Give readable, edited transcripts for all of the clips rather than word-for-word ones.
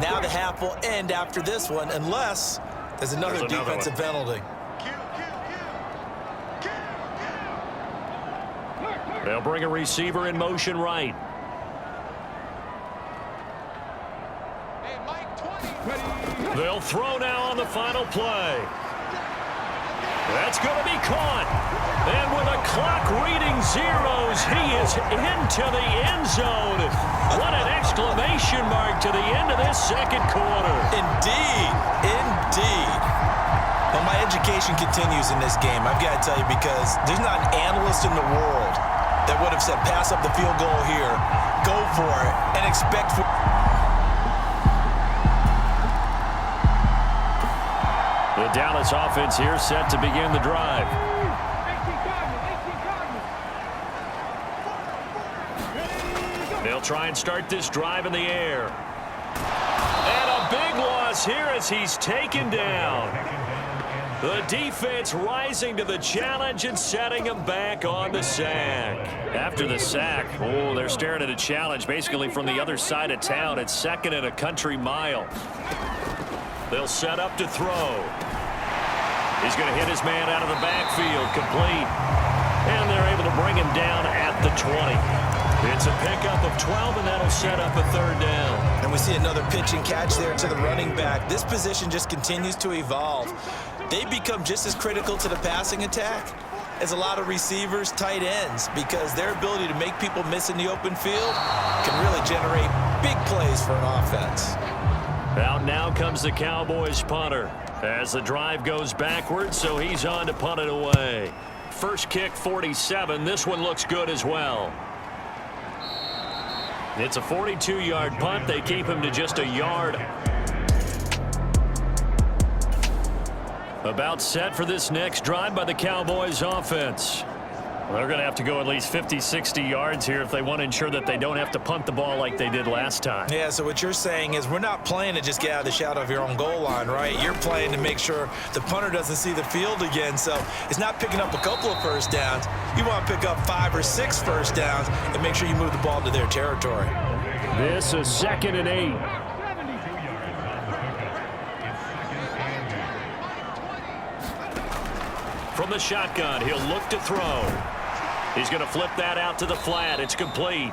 Now the half will end after this one, unless there's another defensive penalty. They'll bring a receiver in motion right. They'll throw now on the final play. That's going to be caught. And with a clock reading zeros, he is into the end zone. What an exclamation mark to the end of this second quarter. Indeed. Indeed. Well, my education continues in this game, I've got to tell you, because there's not an analyst in the world that would have said pass up the field goal here, go for it, and expect for... The Dallas offense here set to begin the drive. They'll try and start this drive in the air. And a big loss here as he's taken down. The defense rising to the challenge and setting him back on the sack. After the sack, they're staring at a challenge basically from the other side of town. It's 2nd and a country mile. They'll set up to throw. He's going to hit his man out of the backfield, complete. And they're able to bring him down at the 20. It's a pickup of 12, and that'll set up a 3rd down. And we see another pitch and catch there to the running back. This position just continues to evolve. They become just as critical to the passing attack as a lot of receivers, tight ends, because their ability to make people miss in the open field can really generate big plays for an offense. Out now comes the Cowboys punter as the drive goes backwards, so he's on to punt it away. First kick, 47. This one looks good as well. It's a 42-yard punt. They keep him to just a yard. About set for this next drive by the Cowboys offense. Well, they're going to have to go at least 50, 60 yards here if they want to ensure that they don't have to punt the ball like they did last time. Yeah, so what you're saying is we're not playing to just get out of the shadow of your own goal line, right? You're playing to make sure the punter doesn't see the field again. So it's not picking up a couple of first downs. You want to pick up 5 or 6 first downs and make sure you move the ball to their territory. This is 2nd and 8. From the shotgun, he'll look to throw. He's going to flip that out to the flat. It's complete.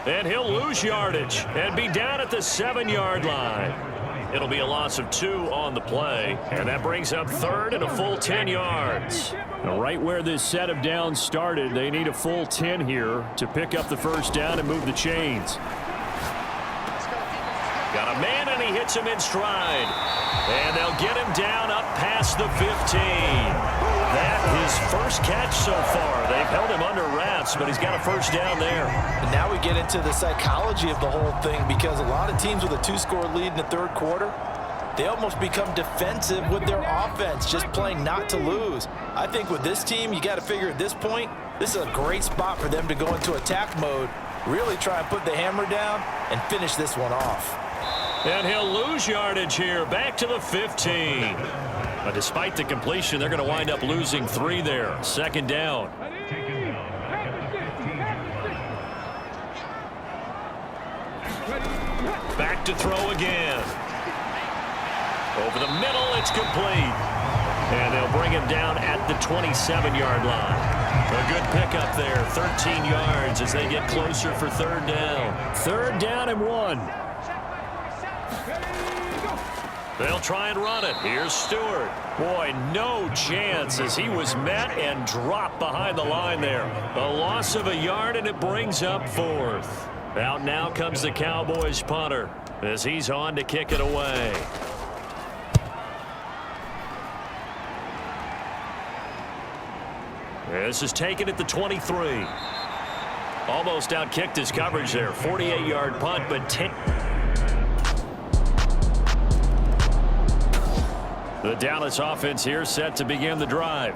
And he'll lose yardage and be down at the 7-yard line. It'll be a loss of 2 on the play. And that brings up 3rd and a full 10 yards. Now, right where this set of downs started, they need a full 10 here to pick up the first down and move the chains. Got a man, and he hits him in stride. And they'll get him down up past the 15. That his first catch so far. They've held him under wraps, but he's got a first down there. And now we get into the psychology of the whole thing, because a lot of teams with a 2-score lead in the 3rd quarter, they almost become defensive with their offense, just playing not to lose. I think with this team, you got to figure at this point, this is a great spot for them to go into attack mode, really try and put the hammer down and finish this one off. And he'll lose yardage here, back to the 15. But despite the completion, they're going to wind up losing 3 there. 2nd down. Back to throw again. Over the middle, it's complete. And they'll bring him down at the 27-yard line. A good pickup there, 13 yards as they get closer for 3rd down. 3rd down and 1. They'll try and run it. Here's Stewart. Boy, no chance as he was met and dropped behind the line there. A loss of a yard, and it brings up 4th. Out now comes the Cowboys punter as he's on to kick it away. This is taken at the 23. Almost outkicked his coverage there. 48-yard punt, but 10. The Dallas offense here set to begin the drive.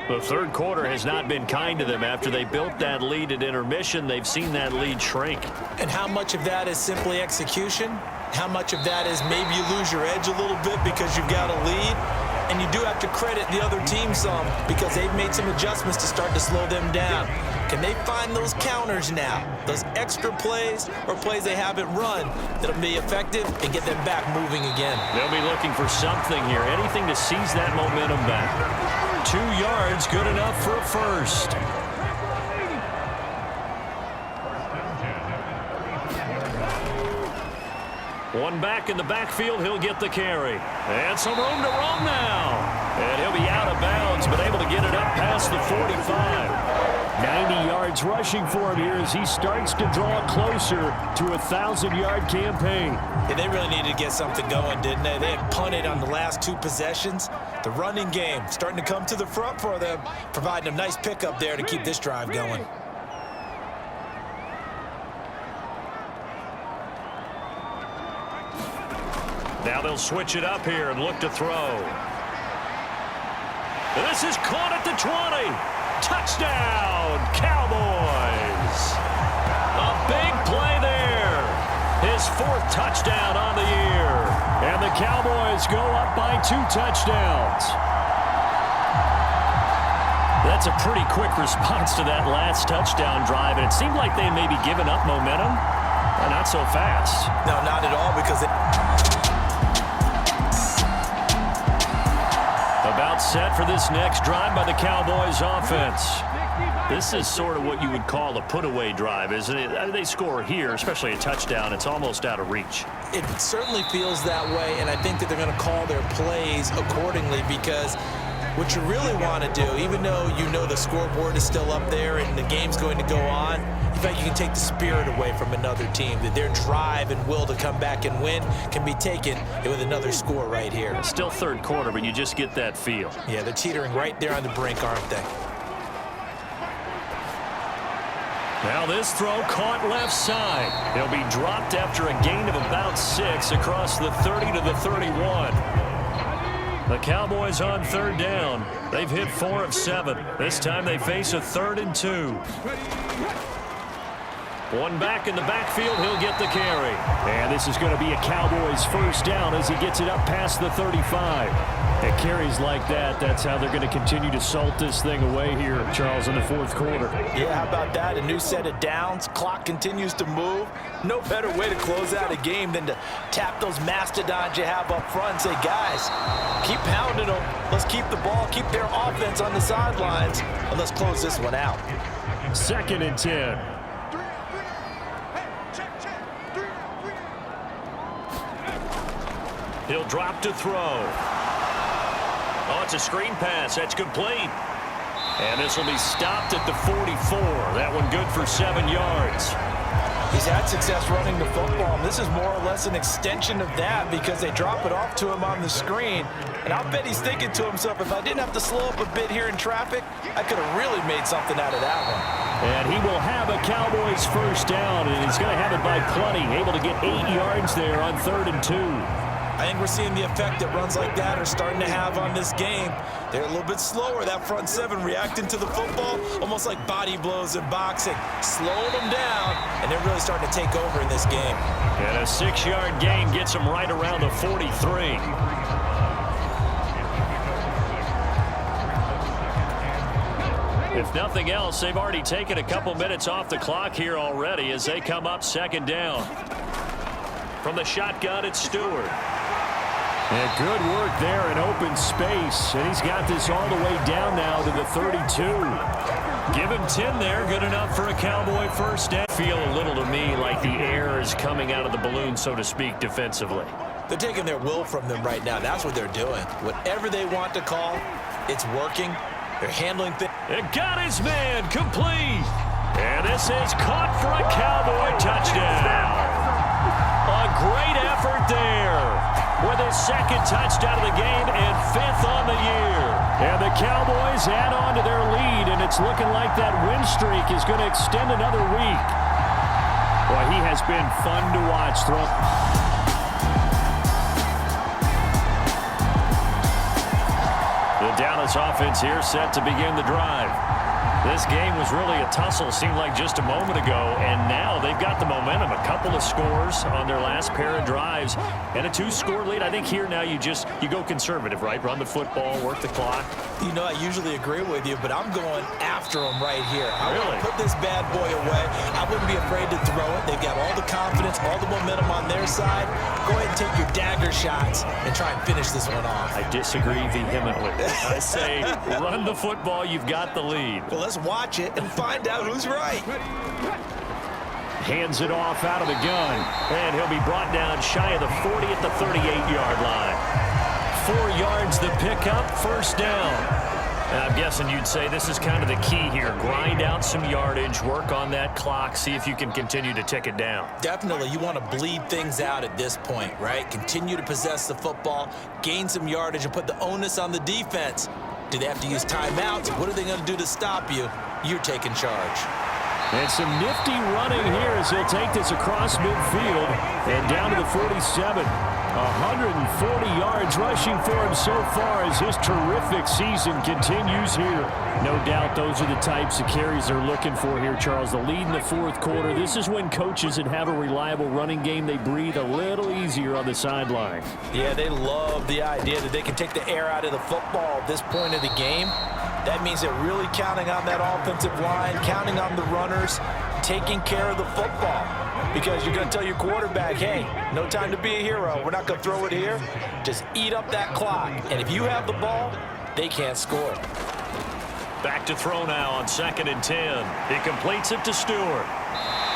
The 3rd quarter has not been kind to them. After they built that lead at intermission, they've seen that lead shrink. And how much of that is simply execution? How much of that is maybe you lose your edge a little bit because you've got a lead? And you do have to credit the other team some because they've made some adjustments to start to slow them down. Can they find those counters now, those extra plays or plays they haven't run that'll be effective and get them back moving again? They'll be looking for something here, anything to seize that momentum back. 2 yards, good enough for a first. One back in the backfield, he'll get the carry. And some room to roam now. And he'll be out of bounds, but able to get it up past the 45. 90 yards rushing for him here as he starts to draw closer to a 1,000-yard campaign. Yeah, they really needed to get something going, didn't they? They had punted on the last 2 possessions. The running game starting to come to the front for them, providing a nice pickup there to keep this drive going. Now they'll switch it up here and look to throw. This is caught at the 20. Touchdown, Cowboys. A big play there. His 4th touchdown on the year. And the Cowboys go up by 2 touchdowns. That's a pretty quick response to that last touchdown drive. And it seemed like they may be giving up momentum. Well, not so fast. No, not at all, because About set for this next drive by the Cowboys offense. This is sort of what you would call a put-away drive, isn't it? They score here, especially a touchdown. It's almost out of reach. It certainly feels that way, and I think that they're going to call their plays accordingly because what you really want to do, even though you know the scoreboard is still up there and the game's going to go on, in fact, you can take the spirit away from another team, that their drive and will to come back and win can be taken with another score right here. It's still 3rd quarter, but you just get that feel. Yeah, they're teetering right there on the brink, aren't they? Now this throw caught left side. He'll be dropped after a gain of about 6 across the 30 to the 31. The Cowboys on 3rd down. They've hit 4 of 7. This time they face a 3rd and 2. One back in the backfield, he'll get the carry. And this is going to be a Cowboys 1st down as he gets it up past the 35. At carries like that, that's how they're going to continue to salt this thing away here, Charles, in the 4th quarter. Yeah, how about that? A new set of downs. Clock continues to move. No better way to close out a game than to tap those mastodons you have up front and say, guys, keep pounding them. Let's keep the ball, keep their offense on the sidelines, and let's close this one out. 2nd and 10. He'll drop to throw. Oh, it's a screen pass. That's complete. And this will be stopped at the 44. That one good for 7 yards. He's had success running the football, and this is more or less an extension of that because they drop it off to him on the screen. And I'll bet he's thinking to himself, if I didn't have to slow up a bit here in traffic, I could have really made something out of that one. And he will have a Cowboys 1st down, and he's going to have it by plenty. Able to get 8 yards there on 3rd and 2. I think we're seeing the effect that runs like that are starting to have on this game. They're a little bit slower, that front 7 reacting to the football, almost like body blows in boxing, slowing them down, and they're really starting to take over in this game. And a 6-yard gain gets them right around the 43. If nothing else, they've already taken a couple minutes off the clock here already as they come up 2nd down. From the shotgun, it's Stewart. And good work there in open space. And he's got this all the way down now to the 32. Give him 10 there. Good enough for a Cowboy 1st down. Feel a little to me like the air is coming out of the balloon, so to speak, defensively. They're taking their will from them right now. That's what they're doing. Whatever they want to call, it's working. They're handling things. It got his man complete. And this is caught for a Cowboy touchdown. A great effort there with his 2nd touchdown of the game and 5th on the year. And the Cowboys add on to their lead, and it's looking like that win streak is going to extend another week. Boy, he has been fun to watch. The Dallas offense here set to begin the drive. This game was really a tussle, seemed like just a moment ago, and now they've got the momentum. A couple of scores on their last pair of drives, and a 2-score lead. I think here now you go conservative, right? Run the football, work the clock. You know, I usually agree with you, but I'm going after them right here. I Really? want to put this bad boy away. I wouldn't be afraid to throw it. They've got all the confidence, all the momentum on their side. Go ahead and take your dagger shots and try and finish this one off. I disagree vehemently. I say run the football. You've got the lead. Well, let's watch it and find out who's right. Hands it off out of the gun, and he'll be brought down shy of the 40 at the 38-yard line. 4 yards the pickup, first down. And I'm guessing you'd say this is kind of the key here. Grind out some yardage, work on that clock, see if you can continue to tick it down. Definitely, you want to bleed things out at this point, right? Continue to possess the football, gain some yardage, and put the onus on the defense. Do they have to use timeouts? What are they going to do to stop you? You're taking charge. And some nifty running here as he'll take this across midfield and down to the 47. 140 yards rushing for him so far as his terrific season continues here. No doubt those are the types of carries they're looking for here, Charles. The lead in the fourth quarter. This is when coaches that have a reliable running game, they breathe a little easier on the sideline. Yeah, they love the idea that they can take the air out of the football at this point of the game. That means they're really counting on that offensive line, counting on the runners, taking care of the football. Because you're going to tell your quarterback, hey, no time to be a hero. We're not going to throw it here. Just eat up that clock. And if you have the ball, they can't score. Back to throw now on 2nd and 10. He completes it to Stewart.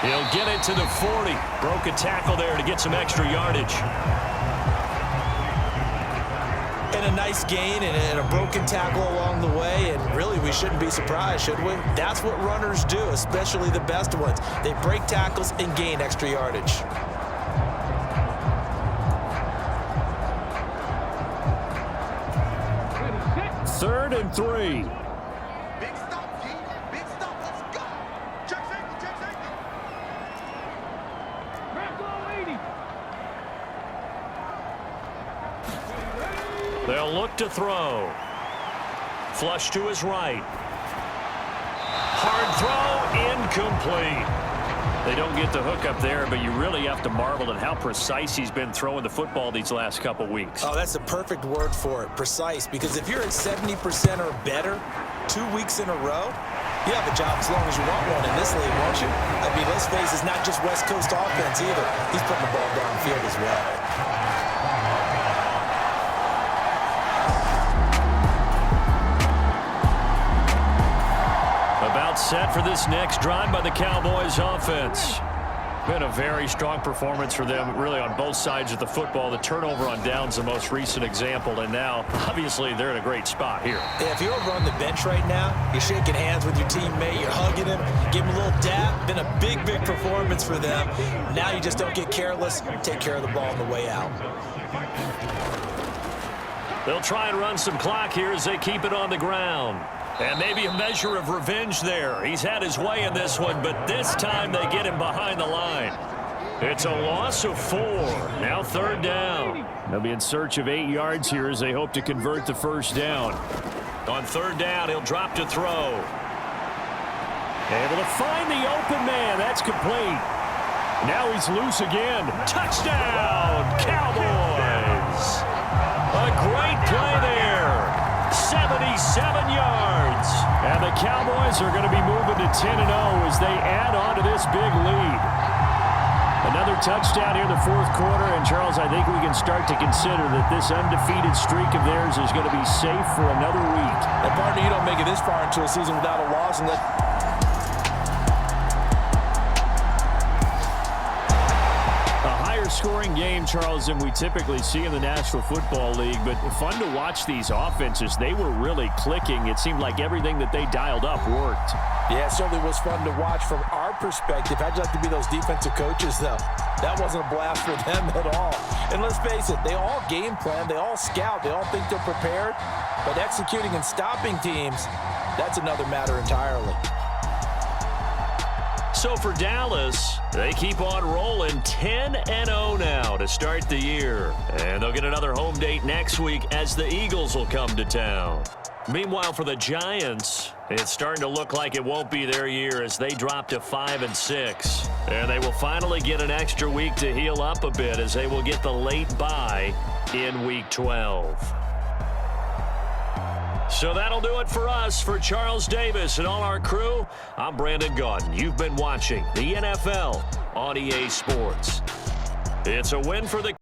He'll get it to the 40. Broke a tackle there to get some extra yardage. And a nice gain and a broken tackle along the way, and really we shouldn't be surprised, should we? That's what runners do, especially the best ones. They break tackles and gain extra yardage. Third and 3. Big stop, G. Big stop. Let's go. Check safety. Check safety. They'll look to throw. Flush to his right. Hard throw, incomplete. They don't get the hook up there, but you really have to marvel at how precise he's been throwing the football these last couple weeks. Oh, that's the perfect word for it, precise, because if you're at 70% or better 2 weeks in a row, you have a job as long as you want one in this league, won't you? I mean, let's face it, it's not just West Coast offense either. He's putting the ball downfield as well. About set for this next drive by the Cowboys offense. Been a very strong performance for them, really, on both sides of the football. The turnover on downs, the most recent example, and now, obviously, they're in a great spot here. Yeah, if you're over on the bench right now, you're shaking hands with your teammate, you're hugging him, give him a little dap. Been a big, big performance for them. Now you just don't get careless. Take care of the ball on the way out. They'll try and run some clock here as they keep it on the ground. And maybe a measure of revenge there. He's had his way in this one, but this time they get him behind the line. It's a loss of 4. Now 3rd down. They'll be in search of 8 yards here as they hope to convert the first down. On 3rd down, he'll drop to throw. Able to find the open man. That's complete. Now he's loose again. Touchdown, Cowboys. A great play there. 77 yards. And the Cowboys are going to be moving to 10-0 as they add on to this big lead. Another touchdown here in the fourth quarter. And, Charles, I think we can start to consider that this undefeated streak of theirs is going to be safe for another week. And, partner, you don't make it this far into a season without a loss. And scoring game, Charles, than we typically see in the National Football League, but fun to watch these offenses. They were really clicking. It seemed like everything that they dialed up worked. Yeah, it certainly was fun to watch from our perspective. How'd you like to be those defensive coaches, though? That wasn't a blast for them at all. And let's face it, they all game plan, they all scout, they all think they're prepared, but executing and stopping teams, that's another matter entirely. So for Dallas, they keep on rolling 10-0 now to start the year. And they'll get another home date next week as the Eagles will come to town. Meanwhile, for the Giants, it's starting to look like it won't be their year as they drop to 5-6. And they will finally get an extra week to heal up a bit as they will get the late bye in Week 12. So that'll do it for us. For Charles Davis and all our crew, I'm Brandon Gaudin. You've been watching the NFL on EA Sports. It's a win for the